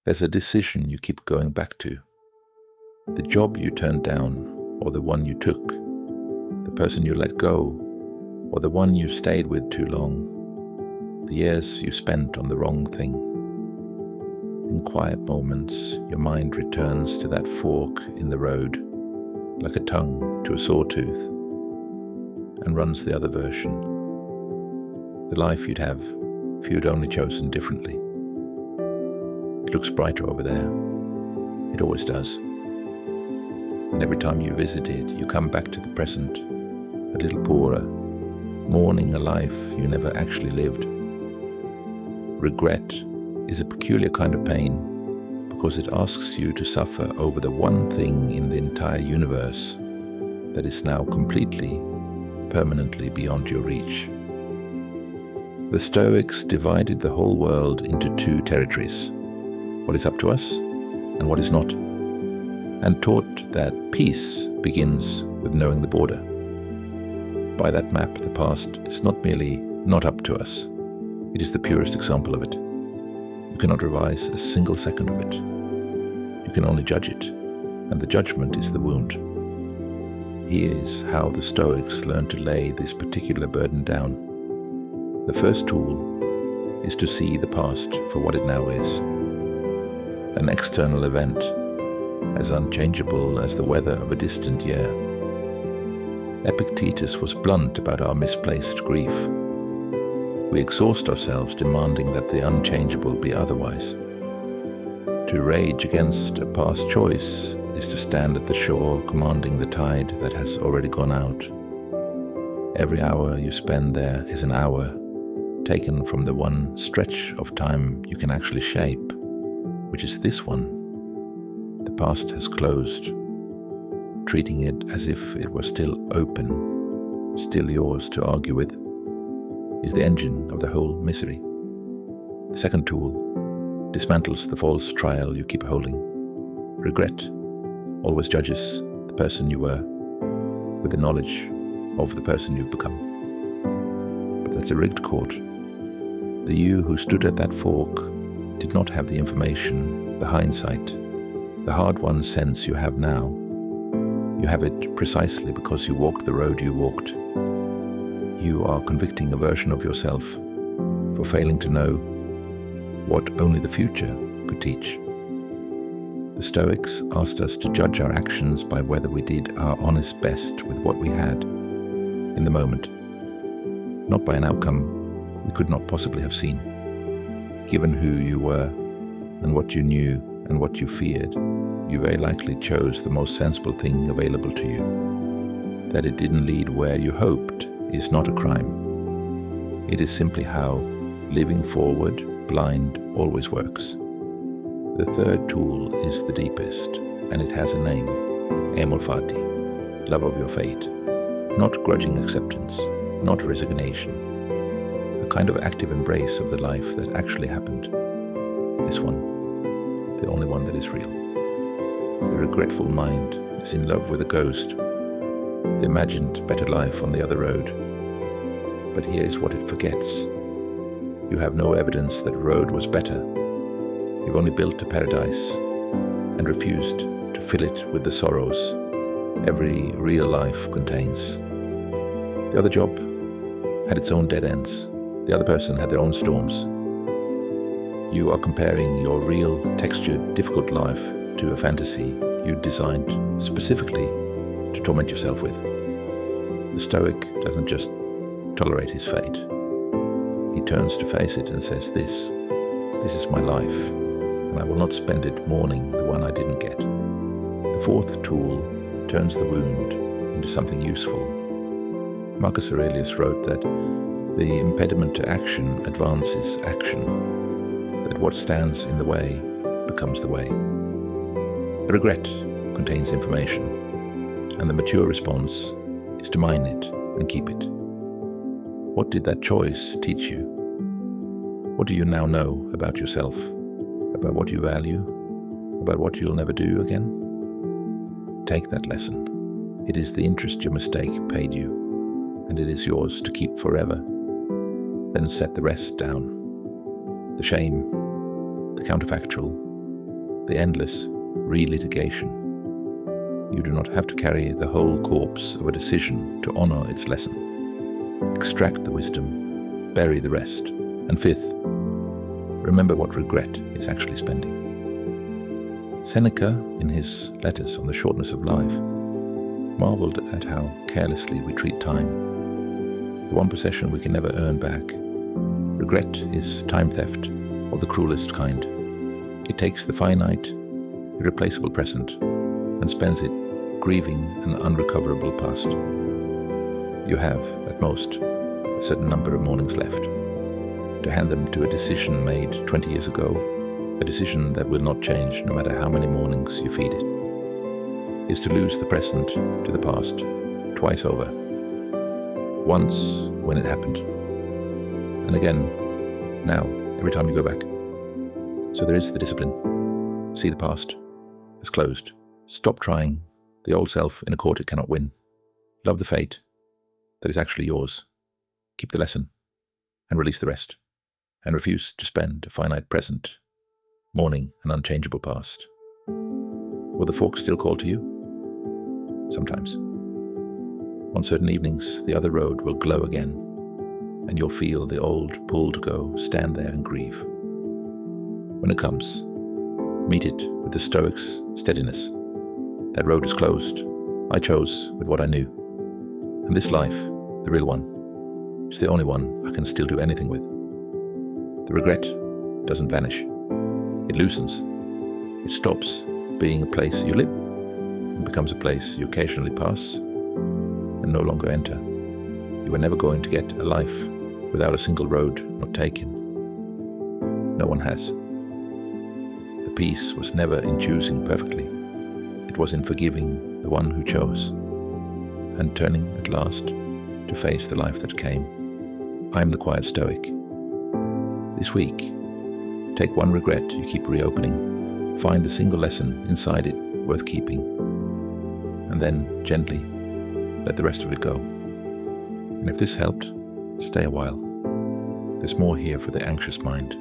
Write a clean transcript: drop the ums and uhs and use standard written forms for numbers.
There's a decision you keep going back to. The job you turned down, or the one you took. The person you let go, or the one you stayed with too long. The years you spent on the wrong thing. In quiet moments, your mind returns to that fork in the road, like a tongue to a sawtooth, and runs the other version. The life you'd have if you'd only chosen differently. It looks brighter over there. It always does. And every time you visit it, you come back to the present, a little poorer, mourning a life you never actually lived. Regret is a peculiar kind of pain because it asks you to suffer over the one thing in the entire universe that is now completely, permanently beyond your reach. The Stoics divided the whole world into two territories, what is up to us and what is not, and taught that peace begins with knowing the border. By that map, the past is not merely not up to us, it is the purest example of it. You cannot revise a single second of it. You can only judge it, and the judgment is the wound. Here is how the Stoics learned to lay this particular burden down. The first tool is to see the past for what it now is. An external event, as unchangeable as the weather of a distant year. Epictetus was blunt about our misplaced grief. We exhaust ourselves demanding that the unchangeable be otherwise. To rage against a past choice is to stand at the shore commanding the tide that has already gone out. Every hour you spend there is an hour taken from the one stretch of time you can actually shape, which is this one. The past has closed. Treating it as if it were still open, still yours to argue with, is the engine of the whole misery. The second tool dismantles the false trial you keep holding. Regret always judges the person you were with the knowledge of the person you've become. But that's a rigged court. The you who stood at that fork did not have the information, the hindsight, the hard-won sense you have now. You have it precisely because you walked the road you walked. You are convicting a version of yourself for failing to know what only the future could teach. The Stoics asked us to judge our actions by whether we did our honest best with what we had in the moment, not by an outcome we could not possibly have seen. Given who you were and what you knew and what you feared, you very likely chose the most sensible thing available to you. That it didn't lead where you hoped is not a crime. It is simply how living forward, blind, always works. The third tool is the deepest, and it has a name, amor fati, love of your fate. Not grudging acceptance, not resignation. A kind of active embrace of the life that actually happened. This one, the only one that is real. The regretful mind is in love with a ghost, the imagined better life on the other road. But here is what it forgets. You have no evidence that road was better. You've only built a paradise and refused to fill it with the sorrows every real life contains. The other job had its own dead ends. The other person had their own storms. You are comparing your real, textured, difficult life to a fantasy you designed specifically to torment yourself with. The Stoic doesn't just tolerate his fate. He turns to face it and says, this is my life, and I will not spend it mourning the one I didn't get. The fourth tool turns the wound into something useful. Marcus Aurelius wrote that the impediment to action advances action, that what stands in the way becomes the way. A regret contains information, and the mature response is to mine it and keep it. What did that choice teach you? What do you now know about yourself, about what you value, about what you'll never do again? Take that lesson. It is the interest your mistake paid you, and it is yours to keep forever. Then set the rest down. The shame, the counterfactual, the endless relitigation. You do not have to carry the whole corpse of a decision to honor its lesson. Extract the wisdom, bury the rest. And fifth, remember what regret is actually spending. Seneca, in his letters on the shortness of life, marveled at how carelessly we treat time, the one possession we can never earn back. Regret is time theft of the cruelest kind. It takes the finite, irreplaceable present and spends it grieving an unrecoverable past. You have, at most, a certain number of mornings left. To hand them to a decision made 20 years ago, a decision that will not change no matter how many mornings you feed it, is to lose the present to the past twice over. Once when it happened, and again now every time you go back. So there is the discipline. See the past as closed. Stop trying the old self in a court it cannot win. Love the fate that is actually yours. Keep the lesson and release the rest, and refuse to spend a finite present mourning an unchangeable past. Will the fork still call to you? Sometimes. On certain evenings, the other road will glow again, and you'll feel the old pull to go stand there and grieve. When it comes, meet it with the Stoics' steadiness. That road is closed. I chose with what I knew. And this life, the real one, is the only one I can still do anything with. The regret doesn't vanish. It loosens. It stops being a place you live and becomes a place you occasionally pass and no longer enter. You are never going to get a life without a single road not taken. No one has. The peace was never in choosing perfectly. It was in forgiving the one who chose, and turning at last to face the life that came. I am the quiet Stoic. This week, take one regret you keep reopening, find the single lesson inside it worth keeping, and then gently let the rest of it go. And if this helped, stay a while. There's more here for the anxious mind.